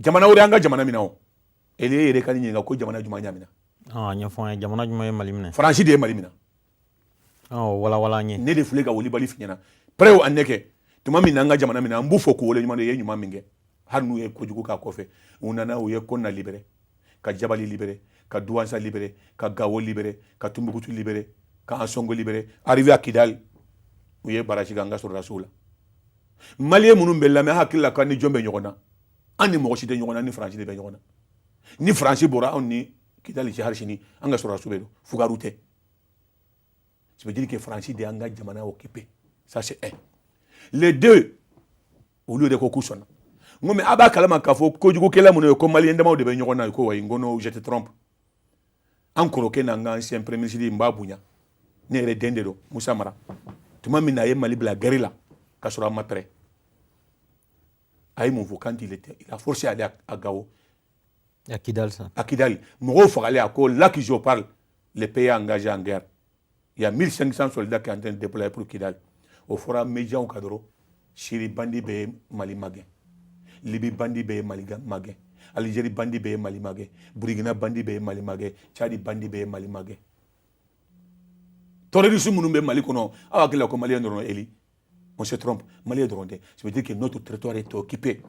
jamana wɛrɛ an ka jamana min na o ele yɛrɛ ka ɲininka ko jamana jumɛn ɲamina ɲɛfɔ an ye jamana jumɛn ye Mali minɛ Faransi de ye Mali minɛ wala an ye ne de filɛ ka wolibali fi ɲɛna prêt an ne kɛ tuma min na an ka jamana min na an b'u fɔ ko wale ɲuman de ye ɲuman min kɛ hali n'u ye kojugu k'a kɔfɛ u nana u ye Konna libéré ka Jabali libéré ka Douentza libéré ka Gao libéré ka Tombouctou libéré ka Ansongo libéré arrivé à Kidal u ye barrage k'an ka sɔrɔdasiw la Malien minnu bɛ lamɛn hakili la k'an ni jɔn bɛ ɲɔgɔn na an ni mɔgɔ si tɛ ɲɔgɔn na ni Faransi de bɛ ɲɔgɔn na ni Faransi bɔra anw ni Kidali cɛ hali sini an ka sɔrɔdasiw bɛ don fugaru tɛ ça veut dire que Faransi de y'an ka jamana occupé ça c'est un les deux olu de ko k'u sɔnna n ko mais a b'a kalama k'a fɔ kojugukɛla minnu ye ko Malien damaw de bɛ ɲɔgɔn na ko wayi n ko non je te trompe an kɔrɔkɛ n'an ka ancien premier ministre n b'a bonya ne yɛrɛ den de don Musa Mara tuma min na a ye Mali bila guerre la ka sɔrɔ a ma pɛrɛ a ye mun fɔ quand il a forcé à aller à Gao à Kidal ça à Kidal mɔgɔw fagalen a ko là que je parle les pays engagés en guerre il y a 1500 soldats qui sont en train de déployer pour Kidal au fɔra médias ka dɔrɔn Syrie bandi bɛ ye Mali magɛn Libye bandi bɛ ye Mali magɛn Algérie bandi bɛ ye Mali magɛn Burkina bandi bɛ ye Mali magɛn Tchad bandi bɛ ye Mali magɛn terroristes minnu bɛ Mali kɔnɔ aw hakili la ko Malien dɔrɔn Eli on se trompe Malien dɔrɔn tɛ ça veut dire que notre territoire est occupé